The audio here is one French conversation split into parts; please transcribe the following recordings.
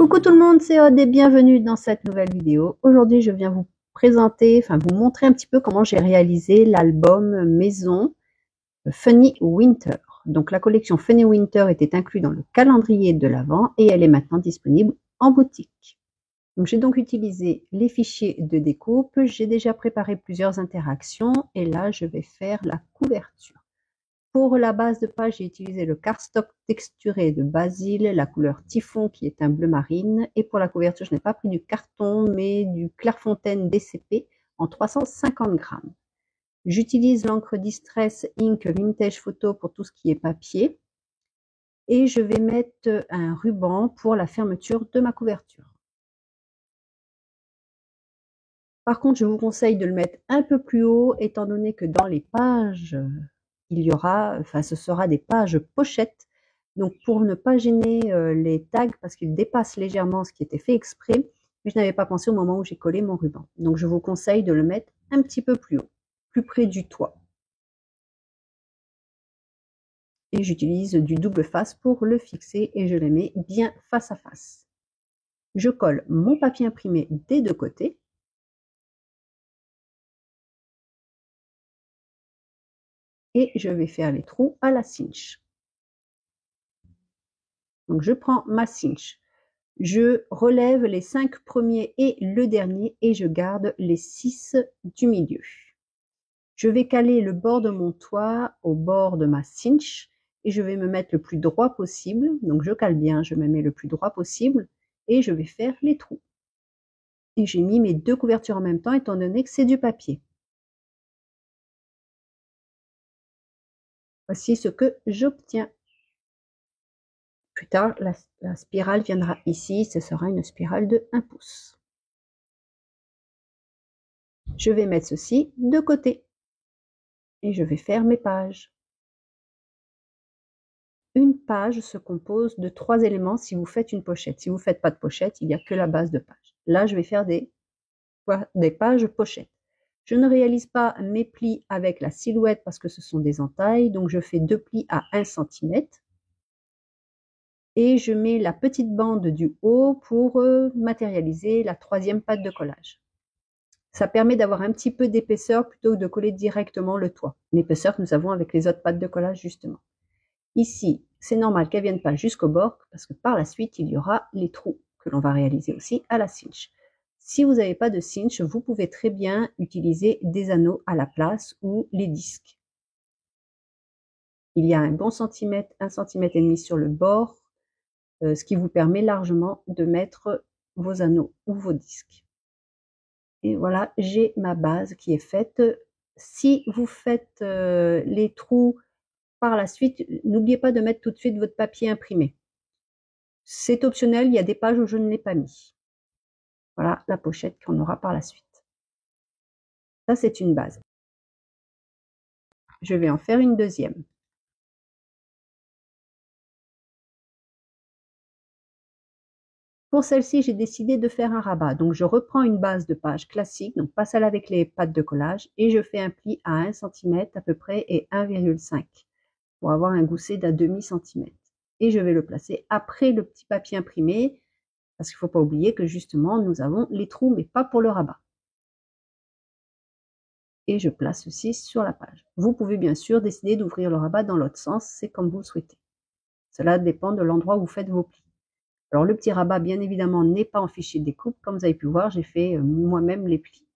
Coucou tout le monde, c'est Aude et bienvenue dans cette nouvelle vidéo. Aujourd'hui, je viens vous présenter, vous montrer un petit peu comment j'ai réalisé l'album maison Funny Winter. Donc la collection Funny Winter était inclue dans le calendrier de l'Avent et elle est maintenant disponible en boutique. Donc j'ai donc utilisé les fichiers de découpe, j'ai déjà préparé plusieurs interactions et là je vais faire la couverture. Pour la base de page, j'ai utilisé le cardstock texturé de Basile, la couleur Typhon qui est un bleu marine. Et pour la couverture, je n'ai pas pris du carton, mais du Clairefontaine DCP en 350 grammes. J'utilise l'encre Distress Ink Vintage Photo pour tout ce qui est papier. Et je vais mettre un ruban pour la fermeture de ma couverture. Par contre, je vous conseille de le mettre un peu plus haut, étant donné que dans les pages, il y aura, ce sera des pages pochettes. Donc pour ne pas gêner les tags, parce qu'ils dépassent légèrement ce qui était fait exprès, mais je n'avais pas pensé au moment où j'ai collé mon ruban. Donc je vous conseille de le mettre un petit peu plus haut, plus près du toit. Et j'utilise du double face pour le fixer et je le mets bien face à face. Je colle mon papier imprimé des deux côtés. Et je vais faire les trous à la cinch. Donc je prends ma cinch, je relève les 5 premiers et le dernier et je garde les 6 du milieu. Je vais caler le bord de mon toit au bord de ma cinch et je vais me mettre le plus droit possible. Donc je cale bien, je me mets le plus droit possible et je vais faire les trous. Et j'ai mis mes deux couvertures en même temps étant donné que c'est du papier. Voici ce que j'obtiens. Plus tard, la spirale viendra ici, ce sera une spirale de 1 pouce. Je vais mettre ceci de côté et je vais faire mes pages. Une page se compose de 3 éléments si vous faites une pochette. Si vous ne faites pas de pochette, il n'y a que la base de page. Là, je vais faire des pages pochettes. Je ne réalise pas mes plis avec la silhouette parce que ce sont des entailles, donc je fais 2 plis à 1 cm. Et je mets la petite bande du haut pour matérialiser la troisième patte de collage. Ça permet d'avoir un petit peu d'épaisseur plutôt que de coller directement le toit. L'épaisseur que nous avons avec les autres pattes de collage justement. Ici, c'est normal qu'elle ne vienne pas jusqu'au bord parce que par la suite, il y aura les trous que l'on va réaliser aussi à la cinch. Si vous n'avez pas de cinch, vous pouvez très bien utiliser des anneaux à la place ou les disques. Il y a un bon centimètre, 1,5 cm sur le bord, ce qui vous permet largement de mettre vos anneaux ou vos disques. Et voilà, j'ai ma base qui est faite. Si vous faites les trous par la suite, n'oubliez pas de mettre tout de suite votre papier imprimé. C'est optionnel, il y a des pages où je ne l'ai pas mis. Voilà la pochette qu'on aura par la suite. Ça, c'est une base. Je vais en faire une deuxième. Pour celle-ci, j'ai décidé de faire un rabat. Donc, je reprends une base de page classique, donc pas celle avec les pattes de collage, et je fais un pli à 1 cm à peu près et 1,5 pour avoir un gousset d'un demi-centimètre. Et je vais le placer après le petit papier imprimé, parce qu'il ne faut pas oublier que justement, nous avons les trous, mais pas pour le rabat. Et je place ceci sur la page. Vous pouvez bien sûr décider d'ouvrir le rabat dans l'autre sens, c'est comme vous le souhaitez. Cela dépend de l'endroit où vous faites vos plis. Alors le petit rabat, bien évidemment, n'est pas en fichier de découpe. Comme vous avez pu voir, j'ai fait moi-même les plis.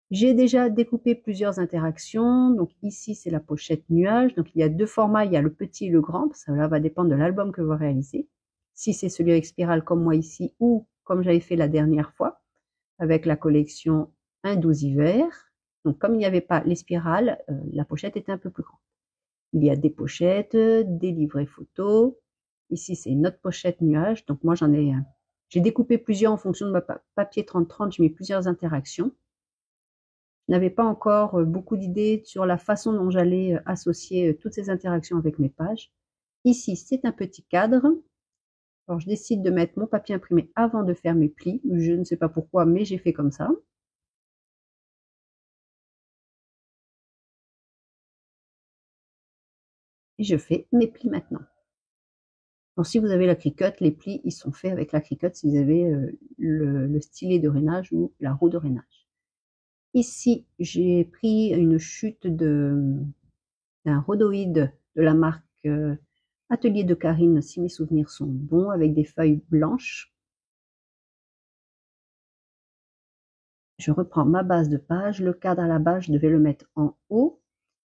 J'ai déjà découpé plusieurs interactions. Donc ici, c'est la pochette nuage. Donc il y a deux formats, il y a le petit et le grand. Cela va dépendre de l'album que vous réalisez. Si c'est celui avec spirale comme moi ici, ou comme j'avais fait la dernière fois, avec la collection 1-12 hiver. Donc comme il n'y avait pas les spirales, la pochette était un peu plus grande. Il y a des pochettes, des livrets photos. Ici, c'est une autre pochette nuage. Donc moi, j'ai découpé plusieurs en fonction de ma papier 30-30. J'ai mis plusieurs interactions. Je n'avais pas encore beaucoup d'idées sur la façon dont j'allais associer toutes ces interactions avec mes pages. Ici, c'est un petit cadre. Alors, je décide de mettre mon papier imprimé avant de faire mes plis. Je ne sais pas pourquoi, mais j'ai fait comme ça. Et je fais mes plis maintenant. Alors, si vous avez la Cricut, les plis, ils sont faits avec la Cricut si vous avez le stylet de rainage ou la roue de rainage. Ici, j'ai pris une chute d'un rhodoïde de la marque Atelier de Karine, si mes souvenirs sont bons, avec des feuilles blanches. Je reprends ma base de page, le cadre à la base, je devais le mettre en haut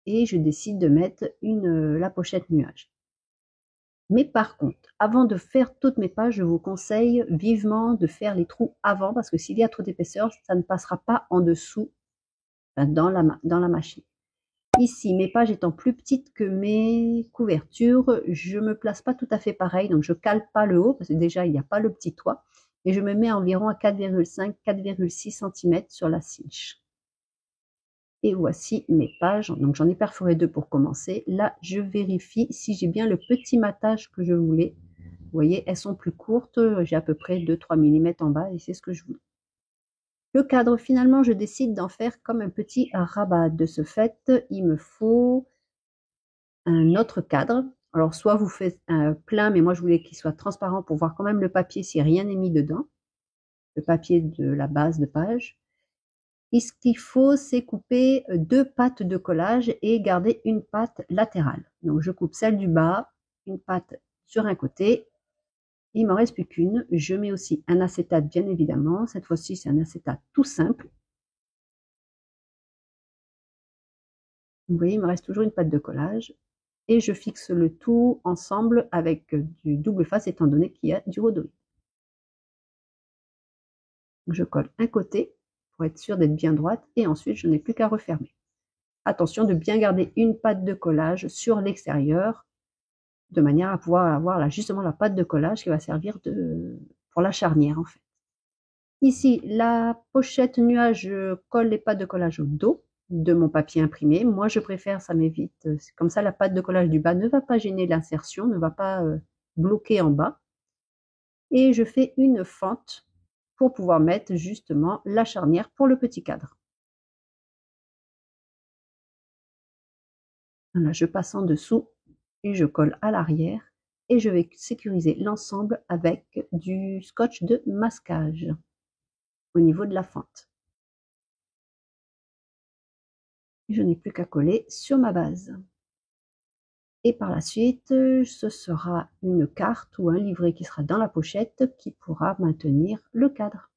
et je décide de mettre la pochette nuage. Mais par contre, avant de faire toutes mes pages, je vous conseille vivement de faire les trous avant parce que s'il y a trop d'épaisseur, ça ne passera pas en dessous dans la machine. Ici, mes pages étant plus petites que mes couvertures, je ne me place pas tout à fait pareil, donc je ne cale pas le haut parce que déjà il n'y a pas le petit toit, et je me mets environ à 4,5-4,6 cm sur la cinche. Et voici mes pages, donc j'en ai perforé 2 pour commencer. Là, je vérifie si j'ai bien le petit matage que je voulais. Vous voyez, elles sont plus courtes, j'ai à peu près 2-3 mm en bas et c'est ce que je voulais. Le cadre, finalement, je décide d'en faire comme un petit rabat. De ce fait, il me faut un autre cadre. Alors, soit vous faites un plein, mais moi je voulais qu'il soit transparent pour voir quand même le papier si rien n'est mis dedans. Le papier de la base de page. Et ce qu'il faut, c'est couper 2 pattes de collage et garder une patte latérale. Donc, je coupe celle du bas, une patte sur un côté. Il m'en reste plus qu'une. Je mets aussi un acétate, bien évidemment. Cette fois-ci, c'est un acétate tout simple. Vous voyez, il me reste toujours une patte de collage. Et je fixe le tout ensemble avec du double face, étant donné qu'il y a du rhodoïde. Je colle un côté pour être sûr d'être bien droite et ensuite je n'ai plus qu'à refermer. Attention de bien garder une patte de collage sur l'extérieur de manière à pouvoir avoir là, justement la patte de collage qui va servir pour la charnière en fait. Ici, la pochette nuage, je colle les pattes de collage au dos de mon papier imprimé. Moi, je préfère, ça m'évite, comme ça la patte de collage du bas ne va pas gêner l'insertion, ne va pas bloquer en bas. Et je fais une fente pour pouvoir mettre justement la charnière pour le petit cadre. Voilà, je passe en dessous et je colle à l'arrière et je vais sécuriser l'ensemble avec du scotch de masquage au niveau de la fente. Je n'ai plus qu'à coller sur ma base. Et par la suite, ce sera une carte ou un livret qui sera dans la pochette qui pourra maintenir le cadre.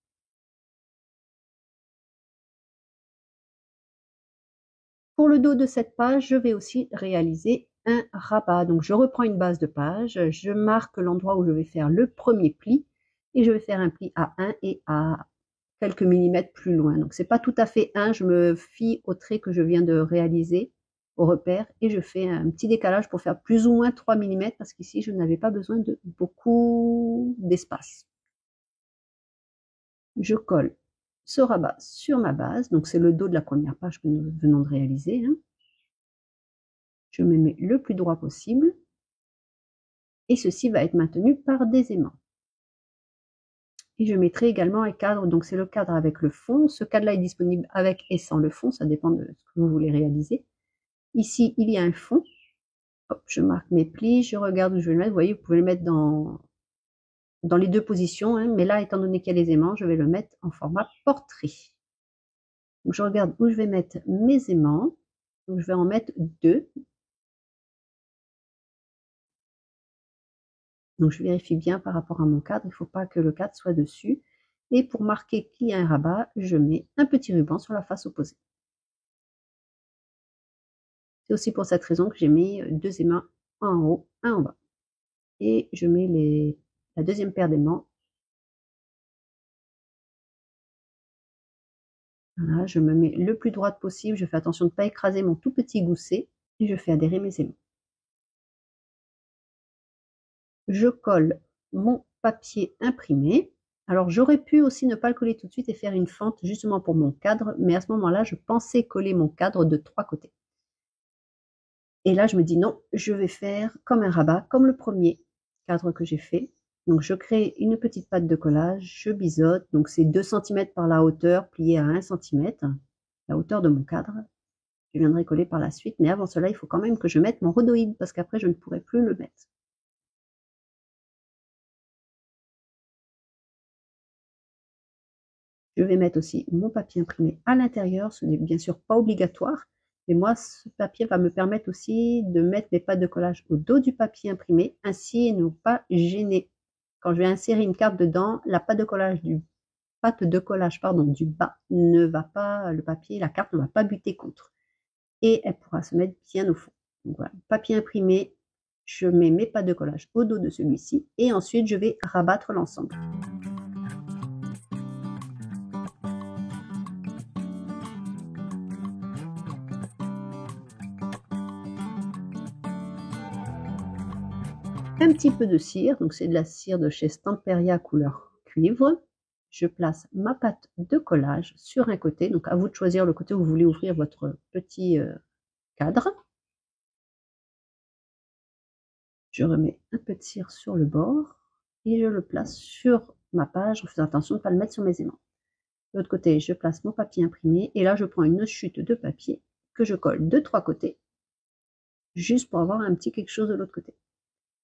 Pour le dos de cette page, je vais aussi réaliser un rabat. Donc, je reprends une base de page, je marque l'endroit où je vais faire le premier pli et je vais faire un pli à 1 et à quelques millimètres plus loin. Donc, c'est pas tout à fait 1, je me fie au trait que je viens de réaliser au repère et je fais un petit décalage pour faire plus ou moins 3 mm parce qu'ici, je n'avais pas besoin de beaucoup d'espace. Je colle ce rabat sur ma base, donc c'est le dos de la première page que nous venons de réaliser. Je me mets le plus droit possible et ceci va être maintenu par des aimants. Et je mettrai également un cadre, donc c'est le cadre avec le fond. Ce cadre-là est disponible avec et sans le fond, ça dépend de ce que vous voulez réaliser. Ici, il y a un fond. Hop, je marque mes plis, je regarde où je vais le mettre. Vous voyez, vous pouvez le mettre dans les deux positions, mais là, étant donné qu'il y a les aimants, je vais le mettre en format portrait. Donc, je regarde où je vais mettre mes aimants. Donc, je vais en mettre 2. Donc, je vérifie bien par rapport à mon cadre. Il ne faut pas que le cadre soit dessus. Et pour marquer qu'il y a un rabat, je mets un petit ruban sur la face opposée. C'est aussi pour cette raison que j'ai mis 2 aimants, un en haut, un en bas. Et je mets la deuxième paire d'aimants. Voilà, je me mets le plus droite possible. Je fais attention de ne pas écraser mon tout petit gousset. Et je fais adhérer mes aimants. Je colle mon papier imprimé. Alors j'aurais pu aussi ne pas le coller tout de suite et faire une fente justement pour mon cadre, mais à ce moment-là, je pensais coller mon cadre de 3 côtés. Et là, je me dis non, je vais faire comme un rabat, comme le premier cadre que j'ai fait. Donc je crée une petite patte de collage, je biseaute, donc c'est 2 cm par la hauteur, plié à 1 cm, la hauteur de mon cadre. Je viendrai coller par la suite, mais avant cela, il faut quand même que je mette mon rhodoïde, parce qu'après, je ne pourrai plus le mettre. Je vais mettre aussi mon papier imprimé à l'intérieur. Ce n'est bien sûr pas obligatoire, mais moi, ce papier va me permettre aussi de mettre mes pâtes de collage au dos du papier imprimé, ainsi ne pas gêner. Quand je vais insérer une carte dedans, la pâte de collage du bas ne va pas, le papier, la carte ne va pas buter contre. Et elle pourra se mettre bien au fond. Donc voilà, papier imprimé, je mets mes pâtes de collage au dos de celui-ci et ensuite je vais rabattre l'ensemble. Un petit peu de cire, donc c'est de la cire de chez Stamperia couleur cuivre. Je place ma pâte de collage sur un côté, donc à vous de choisir le côté où vous voulez ouvrir votre petit cadre. Je remets un peu de cire sur le bord et je le place sur ma page en faisant attention de ne pas le mettre sur mes aimants. De l'autre côté, je place mon papier imprimé et là je prends une chute de papier que je colle de 3 côtés, juste pour avoir un petit quelque chose de l'autre côté.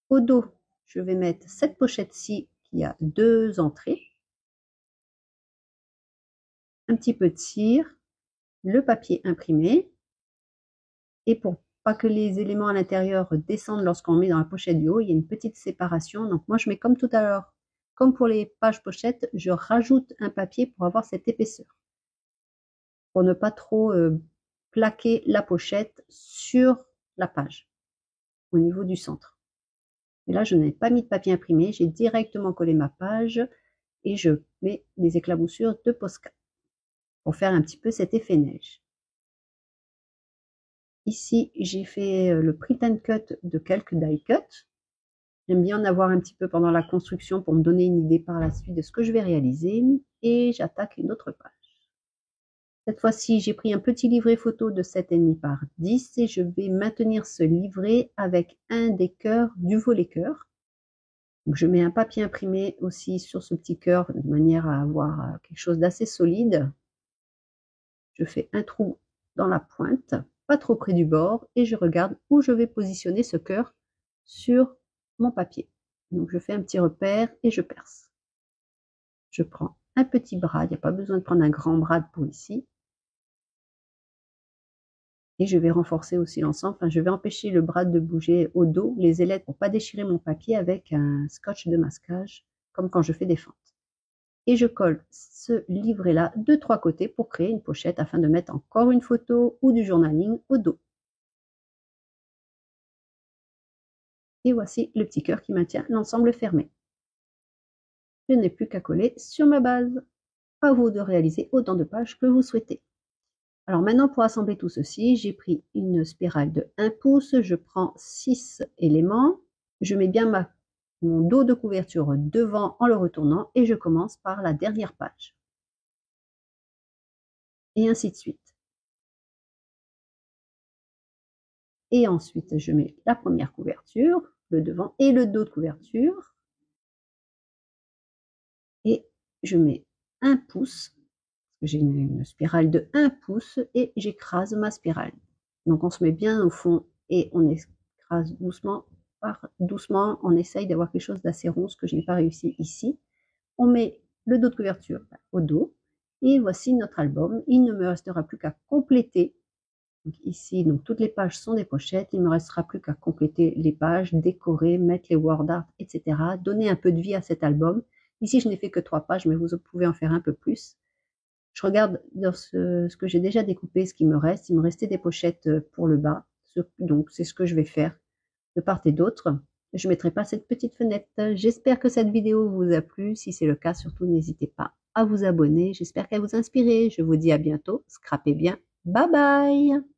Au dos, je vais mettre cette pochette-ci qui a 2 entrées, un petit peu de cire, le papier imprimé, et pour pas que les éléments à l'intérieur descendent lorsqu'on met dans la pochette du haut, il y a une petite séparation. Donc moi je mets comme tout à l'heure, comme pour les pages pochettes, je rajoute un papier pour avoir cette épaisseur, pour ne pas trop plaquer la pochette sur la page, au niveau du centre. Et là je n'ai pas mis de papier imprimé, j'ai directement collé ma page et je mets des éclaboussures de Posca pour faire un petit peu cet effet neige. Ici, j'ai fait le print and cut de quelques die cut. J'aime bien en avoir un petit peu pendant la construction pour me donner une idée par la suite de ce que je vais réaliser. Et j'attaque une autre page. Cette fois-ci, j'ai pris un petit livret photo de 7,5 par 10 et je vais maintenir ce livret avec un des cœurs du volet cœur. Donc, je mets un papier imprimé aussi sur ce petit cœur de manière à avoir quelque chose d'assez solide. Je fais un trou dans la pointe, pas trop près du bord, et je regarde où je vais positionner ce cœur sur mon papier. Donc je fais un petit repère et je perce. Je prends un petit brad, il n'y a pas besoin de prendre un grand brad pour ici. Et je vais renforcer aussi l'ensemble, enfin je vais empêcher le brad de bouger au dos, les ailettes pour ne pas déchirer mon papier avec un scotch de masquage, comme quand je fais des fentes. Et je colle ce livret-là de 3 côtés pour créer une pochette afin de mettre encore une photo ou du journaling au dos. Et voici le petit cœur qui maintient l'ensemble fermé. Je n'ai plus qu'à coller sur ma base. À vous de réaliser autant de pages que vous souhaitez. Alors maintenant, pour assembler tout ceci, j'ai pris une spirale de 1 pouce, je prends 6 éléments, je mets bien mon dos de couverture devant en le retournant et je commence par la dernière page. Et ainsi de suite. Et ensuite, je mets la première couverture, le devant et le dos de couverture. Et je mets 1 pouce, j'ai une spirale de 1 pouce et j'écrase ma spirale. Donc on se met bien au fond et on écrase doucement, doucement, on essaye d'avoir quelque chose d'assez rond, ce que je n'ai pas réussi ici. On met le dos de couverture au dos et voici notre album. Il ne me restera plus qu'à compléter. Donc ici, donc toutes les pages sont des pochettes. Il ne me restera plus qu'à compléter les pages, décorer, mettre les word art, etc. Donner un peu de vie à cet album. Ici, je n'ai fait que 3 pages, mais vous pouvez en faire un peu plus. Je regarde dans ce que j'ai déjà découpé, ce qui me reste. Il me restait des pochettes pour le bas. Donc, c'est ce que je vais faire de part et d'autre. Je ne mettrai pas cette petite fenêtre. J'espère que cette vidéo vous a plu. Si c'est le cas, surtout n'hésitez pas à vous abonner. J'espère qu'elle vous a inspiré. Je vous dis à bientôt. Scrapez bien. Bye bye!